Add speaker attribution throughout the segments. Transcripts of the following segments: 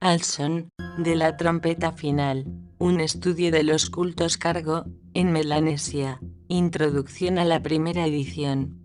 Speaker 1: al son de la trompeta final. Un estudio de los cultos Cargo, en Melanesia. Introducción a la primera edición.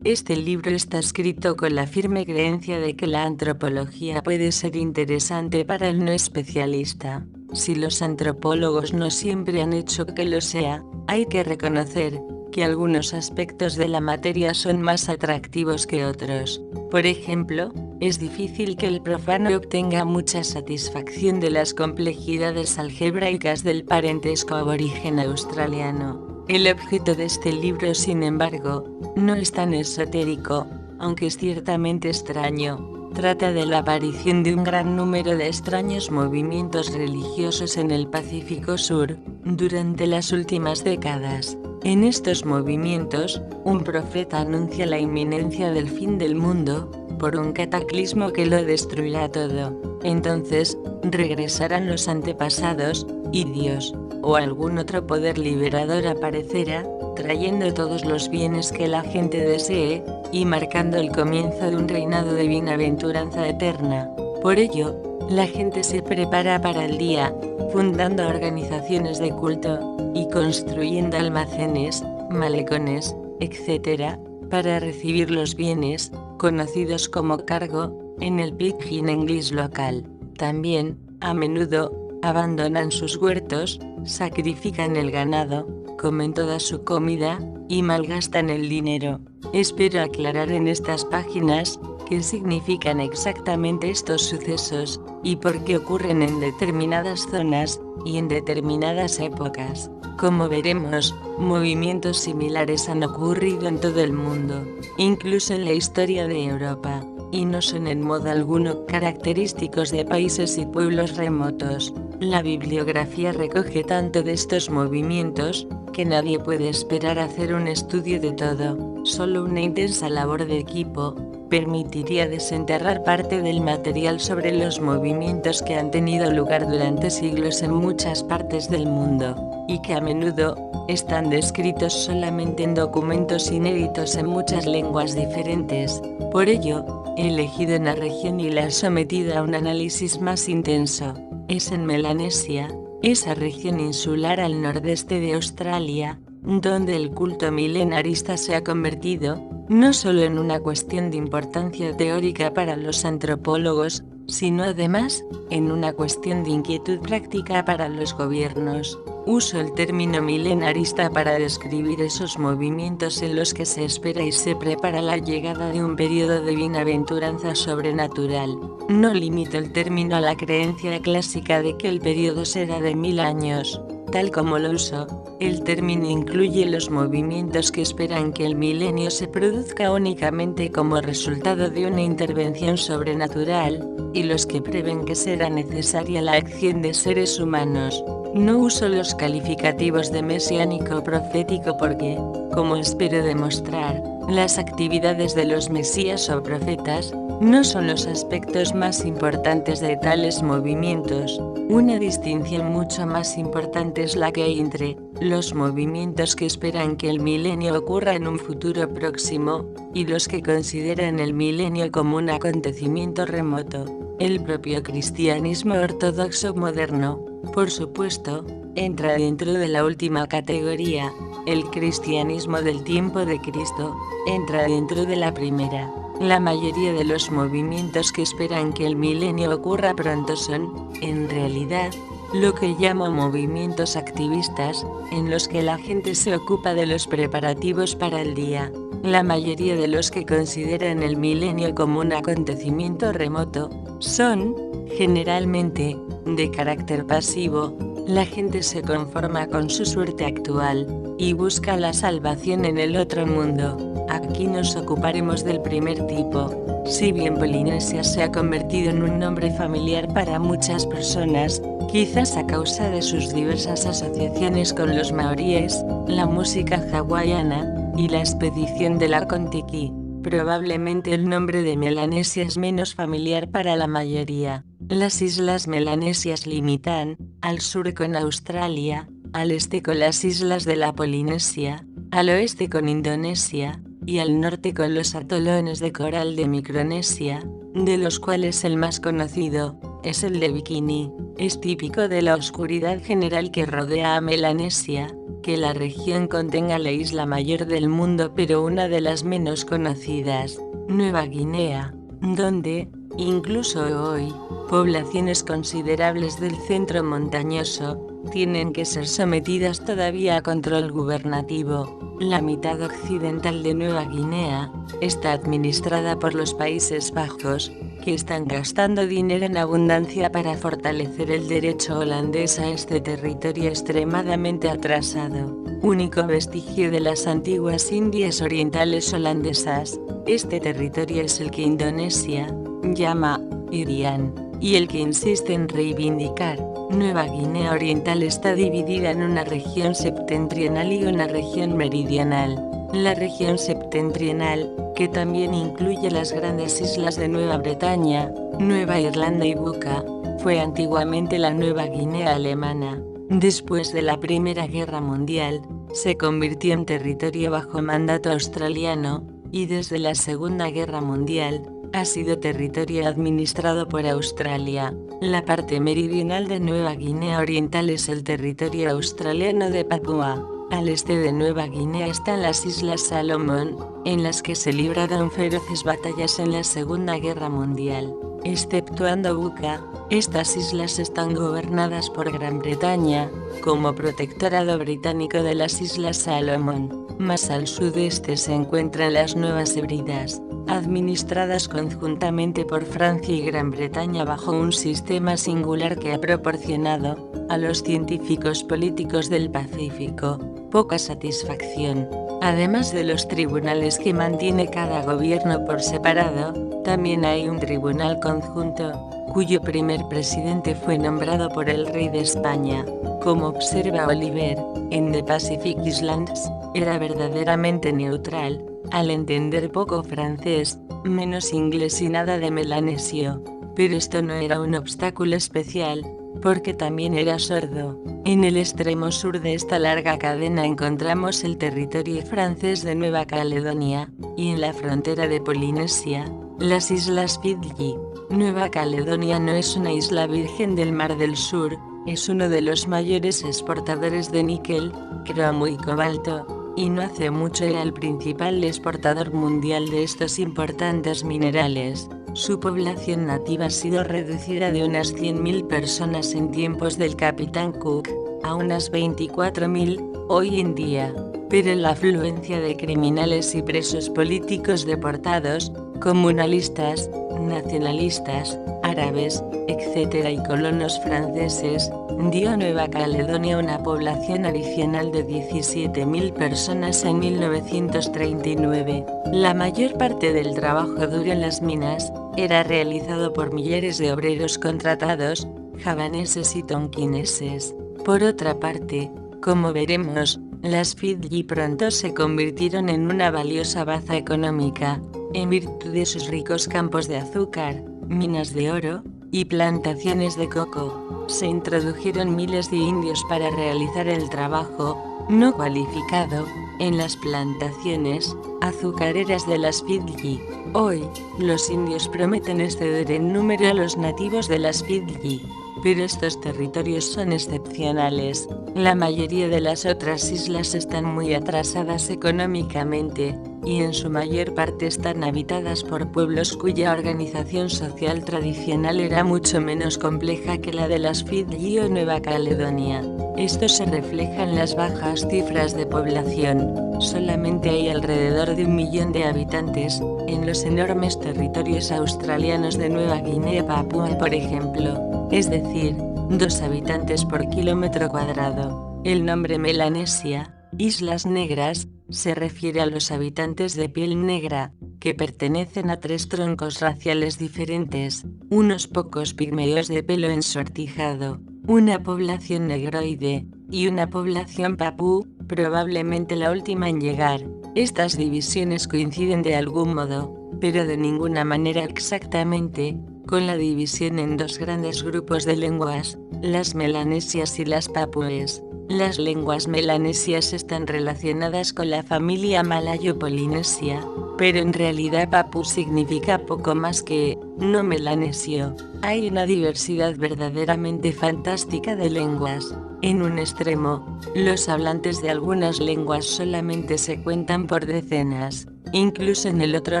Speaker 1: Este libro está escrito con la firme creencia de que la antropología puede ser interesante para el no especialista. Si los antropólogos no siempre han hecho que lo sea, hay que reconocer que algunos aspectos de la materia son más atractivos que otros. Por ejemplo, es difícil que el profano obtenga mucha satisfacción de las complejidades algebraicas del parentesco aborigen australiano. El objeto de este libro, sin embargo, no es tan esotérico, aunque es ciertamente extraño. Trata de la aparición de un gran número de extraños movimientos religiosos en el Pacífico Sur, durante las últimas décadas. En estos movimientos, un profeta anuncia la inminencia del fin del mundo, por un cataclismo que lo destruirá todo. Entonces, regresarán los antepasados, y Dios, o algún otro poder liberador aparecerá, trayendo todos los bienes que la gente desee, y marcando el comienzo de un reinado de bienaventuranza eterna. Por ello, la gente se prepara para el día, fundando organizaciones de culto, y construyendo almacenes, malecones, etc., para recibir los bienes, conocidos como cargo, en el pidgin inglés local. También, a menudo, abandonan sus huertos, sacrifican el ganado, comen toda su comida, y malgastan el dinero. Espero aclarar en estas páginas qué significan exactamente estos sucesos, y por qué ocurren en determinadas zonas, y en determinadas épocas. Como veremos, movimientos similares han ocurrido en todo el mundo, incluso en la historia de Europa, y no son en modo alguno característicos de países y pueblos remotos. La bibliografía recoge tanto de estos movimientos, que nadie puede esperar hacer un estudio de todo. Solo una intensa labor de equipo permitiría desenterrar parte del material sobre los movimientos que han tenido lugar durante siglos en muchas partes del mundo, y que a menudo están descritos solamente en documentos inéditos en muchas lenguas diferentes. Por ello, he elegido una región y la he sometido a un análisis más intenso. Es en Melanesia, esa región insular al nordeste de Australia, donde el culto milenarista se ha convertido, no solo en una cuestión de importancia teórica para los antropólogos, sino además, en una cuestión de inquietud práctica para los gobiernos. Uso el término milenarista para describir esos movimientos en los que se espera y se prepara la llegada de un periodo de bienaventuranza sobrenatural. No limito el término a la creencia clásica de que el periodo será de 1000 años. Tal como lo uso, el término incluye los movimientos que esperan que el milenio se produzca únicamente como resultado de una intervención sobrenatural, y los que prevén que será necesaria la acción de seres humanos. No uso los calificativos de mesiánico o profético porque, como espero demostrar, las actividades de los mesías o profetas no son los aspectos más importantes de tales movimientos. Una distinción mucho más importante es la que hay entre los movimientos que esperan que el milenio ocurra en un futuro próximo, y los que consideran el milenio como un acontecimiento remoto. El propio cristianismo ortodoxo moderno, por supuesto, entra dentro de la última categoría. El cristianismo del tiempo de Cristo entra dentro de la primera. La mayoría de los movimientos que esperan que el milenio ocurra pronto son, en realidad, lo que llamo movimientos activistas, en los que la gente se ocupa de los preparativos para el día. La mayoría de los que consideran el milenio como un acontecimiento remoto, son, generalmente, de carácter pasivo. La gente se conforma con su suerte actual, y busca la salvación en el otro mundo. Aquí nos ocuparemos del primer tipo. Si bien Polinesia se ha convertido en un nombre familiar para muchas personas, quizás a causa de sus diversas asociaciones con los maoríes, la música hawaiana, y la expedición de la Kon-Tiki, probablemente el nombre de Melanesia es menos familiar para la mayoría. Las islas melanesias limitan, al sur con Australia, al este con las islas de la Polinesia, al oeste con Indonesia, y al norte con los atolones de coral de Micronesia, de los cuales el más conocido, es el de Bikini. Es típico de la oscuridad general que rodea a Melanesia, que la región contenga la isla mayor del mundo pero una de las menos conocidas, Nueva Guinea, donde, incluso hoy, poblaciones considerables del centro montañoso tienen que ser sometidas todavía a control gubernativo. La mitad occidental de Nueva Guinea está administrada por los Países Bajos, que están gastando dinero en abundancia para fortalecer el derecho holandés a este territorio extremadamente atrasado, único vestigio de las antiguas Indias Orientales holandesas. Este territorio es el que Indonesia llama Irian, y el que insiste en reivindicar. Nueva Guinea Oriental está dividida en una región septentrional y una región meridional. La región septentrional, que también incluye las grandes islas de Nueva Bretaña, Nueva Irlanda y Buka, fue antiguamente la Nueva Guinea alemana. Después de la Primera Guerra Mundial, se convirtió en territorio bajo mandato australiano, y desde la Segunda Guerra Mundial, ha sido territorio administrado por Australia. La parte meridional de Nueva Guinea Oriental es el territorio australiano de Papúa. Al este de Nueva Guinea están las Islas Salomón, en las que se libraron feroces batallas en la Segunda Guerra Mundial. Exceptuando Buka, estas islas están gobernadas por Gran Bretaña, como protectorado británico de las Islas Salomón. Más al sudeste se encuentran las Nuevas Hébridas, administradas conjuntamente por Francia y Gran Bretaña bajo un sistema singular que ha proporcionado, a los científicos políticos del Pacífico, poca satisfacción. Además de los tribunales que mantiene cada gobierno por separado, también hay un tribunal conjunto, cuyo primer presidente fue nombrado por el rey de España. Como observa Oliver, en The Pacific Islands, era verdaderamente neutral, al entender poco francés, menos inglés y nada de melanesio. Pero esto no era un obstáculo especial, porque también era sordo. En el extremo sur de esta larga cadena encontramos el territorio francés de Nueva Caledonia, y en la frontera de Polinesia, las Islas Fidji. Nueva Caledonia no es una isla virgen del Mar del Sur, es uno de los mayores exportadores de níquel, cromo y cobalto, y no hace mucho era el principal exportador mundial de estos importantes minerales. Su población nativa ha sido reducida de unas 100.000 personas en tiempos del Capitán Cook, a unas 24.000, hoy en día, pero la afluencia de criminales y presos políticos deportados, comunalistas, nacionalistas, árabes, etc. y colonos franceses, dio a Nueva Caledonia una población adicional de 17.000 personas en 1939. La mayor parte del trabajo duro en las minas era realizado por millares de obreros contratados, javaneses y tonquineses. Por otra parte, como veremos, las Fidji pronto se convirtieron en una valiosa baza económica, en virtud de sus ricos campos de azúcar, minas de oro, y plantaciones de coco. Se introdujeron miles de indios para realizar el trabajo, no cualificado, en las plantaciones azucareras de las Fidji. Hoy, los indios prometen exceder en número a los nativos de las Fidji, pero estos territorios son excepcionales. La mayoría de las otras islas están muy atrasadas económicamente, y en su mayor parte están habitadas por pueblos cuya organización social tradicional era mucho menos compleja que la de las Fidji o Nueva Caledonia. Esto se refleja en las bajas cifras de población. Solamente hay alrededor de 1 millón de habitantes, en los enormes territorios australianos de Nueva Guinea y Papúa, por ejemplo, es decir, 2 habitantes por kilómetro cuadrado. El nombre Melanesia, Islas Negras, se refiere a los habitantes de piel negra, que pertenecen a 3 troncos raciales diferentes, unos pocos pigmeos de pelo ensortijado, una población negroide, y una población papú, probablemente la última en llegar. Estas divisiones coinciden de algún modo, pero de ninguna manera exactamente, con la división en 2 grandes grupos de lenguas, las melanesias y las papúes. Las lenguas melanesias están relacionadas con la familia malayo-polinesia, pero en realidad Papú significa poco más que no melanesio. Hay una diversidad verdaderamente fantástica de lenguas. En un extremo, los hablantes de algunas lenguas solamente se cuentan por decenas, incluso en el otro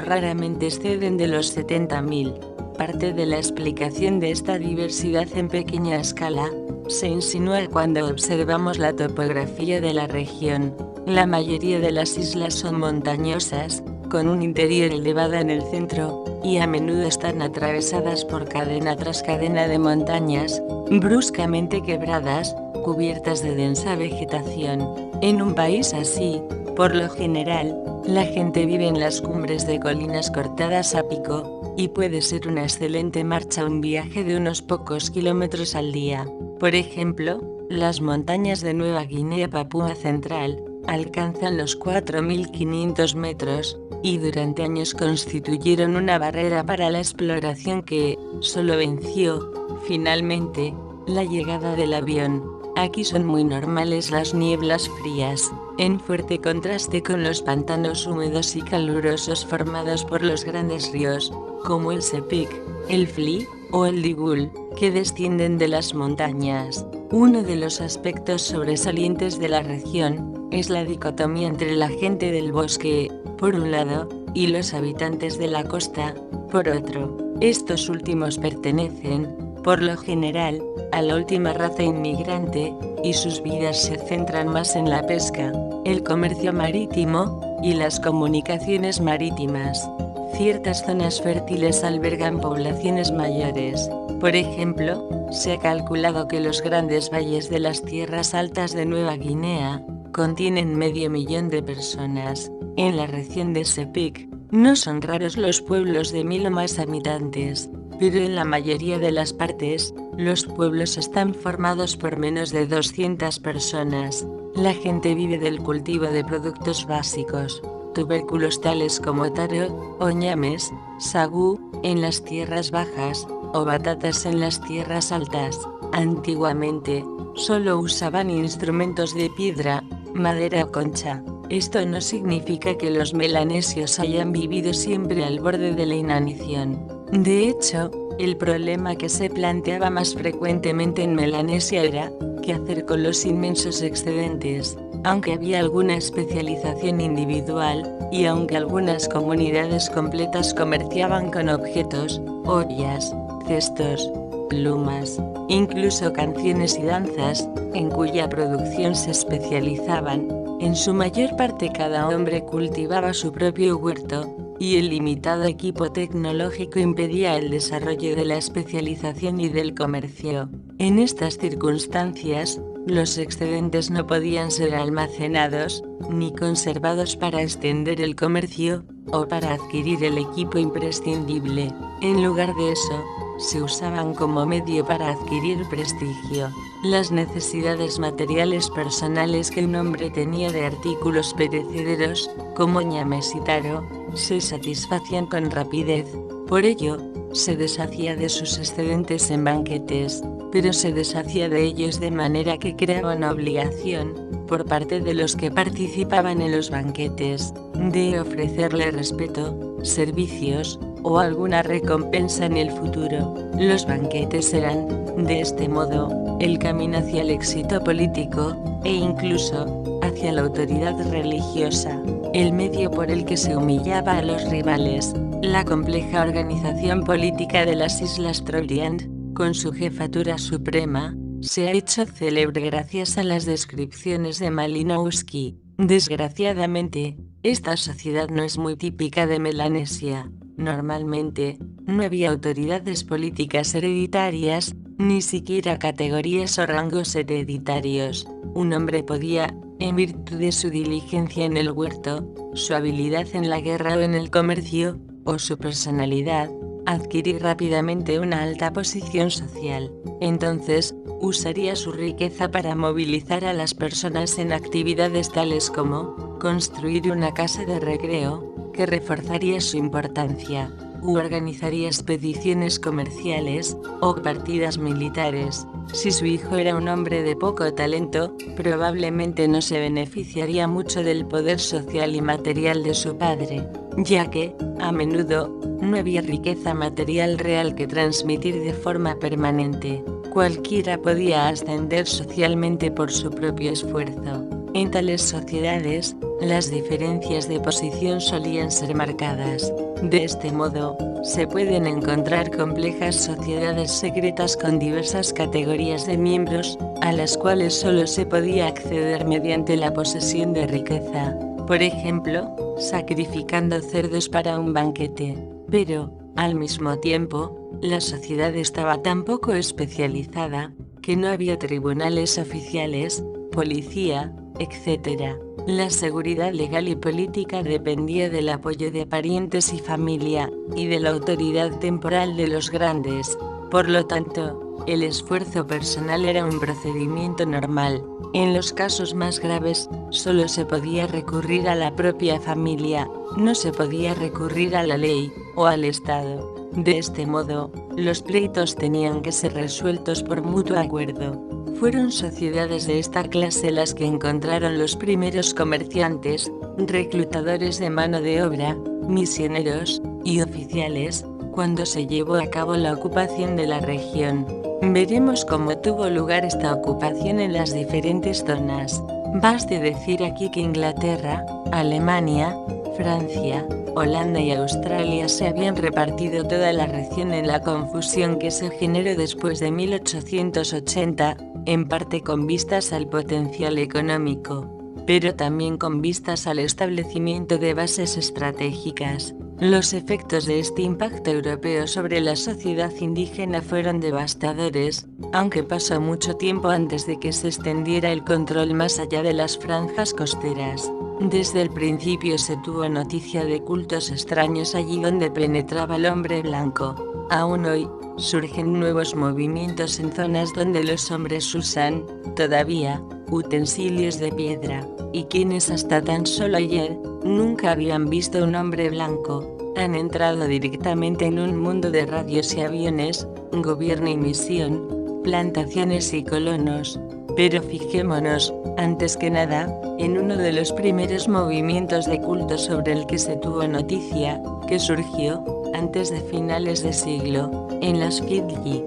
Speaker 1: raramente exceden de los 70.000. Parte de la explicación de esta diversidad en pequeña escala se insinúa cuando observamos la topografía de la región. La mayoría de las islas son montañosas, con un interior elevado en el centro, y a menudo están atravesadas por cadena tras cadena de montañas, bruscamente quebradas, cubiertas de densa vegetación. En un país así, por lo general, la gente vive en las cumbres de colinas cortadas a pico, y puede ser una excelente marcha un viaje de unos pocos kilómetros al día. Por ejemplo, las montañas de Nueva Guinea Papúa Central alcanzan los 4.500 metros, y durante años constituyeron una barrera para la exploración que solo venció, finalmente, la llegada del avión. Aquí son muy normales las nieblas frías, en fuerte contraste con los pantanos húmedos y calurosos formados por los grandes ríos, como el Sepik, el Fli o el Digul, que descienden de las montañas. Uno de los aspectos sobresalientes de la región es la dicotomía entre la gente del bosque, por un lado, y los habitantes de la costa, por otro. Estos últimos pertenecen, por lo general, a la última raza inmigrante, y sus vidas se centran más en la pesca, el comercio marítimo, y las comunicaciones marítimas. Ciertas zonas fértiles albergan poblaciones mayores. Por ejemplo, se ha calculado que los grandes valles de las tierras altas de Nueva Guinea contienen 500.000 de personas. En la región de Sepik, no son raros los pueblos de 1.000 o más habitantes, pero en la mayoría de las partes, los pueblos están formados por menos de 200 personas. La gente vive del cultivo de productos básicos, tubérculos tales como taro, o ñames, sagú, en las tierras bajas, o batatas en las tierras altas. Antiguamente, solo usaban instrumentos de piedra, madera o concha. Esto no significa que los melanesios hayan vivido siempre al borde de la inanición. De hecho, el problema que se planteaba más frecuentemente en Melanesia era, ¿qué hacer con los inmensos excedentes? Aunque había alguna especialización individual, y aunque algunas comunidades completas comerciaban con objetos, ollas, cestos, plumas, incluso canciones y danzas, en cuya producción se especializaban, en su mayor parte cada hombre cultivaba su propio huerto, y el limitado equipo tecnológico impedía el desarrollo de la especialización y del comercio. En estas circunstancias, los excedentes no podían ser almacenados, ni conservados para extender el comercio, o para adquirir el equipo imprescindible. En lugar de eso, se usaban como medio para adquirir prestigio. Las necesidades materiales personales que un hombre tenía de artículos perecederos, como ñames y taro, se satisfacían con rapidez. Por ello, se deshacía de sus excedentes en banquetes, pero se deshacía de ellos de manera que creaba una obligación, por parte de los que participaban en los banquetes, de ofrecerle respeto, servicios, o alguna recompensa en el futuro. Los banquetes eran, de este modo, el camino hacia el éxito político, e incluso, hacia la autoridad religiosa, el medio por el que se humillaba a los rivales. La compleja organización política de las Islas Trobriand, con su jefatura suprema, se ha hecho célebre gracias a las descripciones de Malinowski. Desgraciadamente, esta sociedad no es muy típica de Melanesia. Normalmente, no había autoridades políticas hereditarias, ni siquiera categorías o rangos hereditarios. Un hombre podía, en virtud de su diligencia en el huerto, su habilidad en la guerra o en el comercio, o su personalidad, adquirir rápidamente una alta posición social. Entonces, usaría su riqueza para movilizar a las personas en actividades tales como construir una casa de recreo, que reforzaría su importancia, u organizaría expediciones comerciales, o partidas militares. Si su hijo era un hombre de poco talento, probablemente no se beneficiaría mucho del poder social y material de su padre. ya que, a menudo, no había riqueza material real que transmitir de forma permanente. Cualquiera podía ascender socialmente por su propio esfuerzo. En tales sociedades, las diferencias de posición solían ser marcadas. De este modo, se pueden encontrar complejas sociedades secretas con diversas categorías de miembros, a las cuales solo se podía acceder mediante la posesión de riqueza. Por ejemplo, sacrificando cerdos para un banquete. Pero, al mismo tiempo, la sociedad estaba tan poco especializada, que no había tribunales oficiales, policía, etc. La seguridad legal y política dependía del apoyo de parientes y familia, y de la autoridad temporal de los grandes. Por lo tanto, el esfuerzo personal era un procedimiento normal. En los casos más graves, solo se podía recurrir a la propia familia, no se podía recurrir a la ley, o al Estado. De este modo, los pleitos tenían que ser resueltos por mutuo acuerdo. Fueron sociedades de esta clase las que encontraron los primeros comerciantes, reclutadores de mano de obra, misioneros, y oficiales, cuando se llevó a cabo la ocupación de la región. Veremos cómo tuvo lugar esta ocupación en las diferentes zonas. Baste decir aquí que Inglaterra, Alemania, Francia, Holanda y Australia se habían repartido toda la región en la confusión que se generó después de 1880, en parte con vistas al potencial económico, pero también con vistas al establecimiento de bases estratégicas. Los efectos de este impacto europeo sobre la sociedad indígena fueron devastadores, aunque pasó mucho tiempo antes de que se extendiera el control más allá de las franjas costeras. Desde el principio se tuvo noticia de cultos extraños allí donde penetraba el hombre blanco. Aún hoy, surgen nuevos movimientos en zonas donde los hombres usan, todavía, utensilios de piedra, y quienes hasta tan solo ayer, nunca habían visto un hombre blanco, han entrado directamente en un mundo de radios y aviones, gobierno y misión, plantaciones y colonos. Pero fijémonos, antes que nada, en uno de los primeros movimientos de culto sobre el que se tuvo noticia, que surgió, antes de finales de siglo, en las Fidji.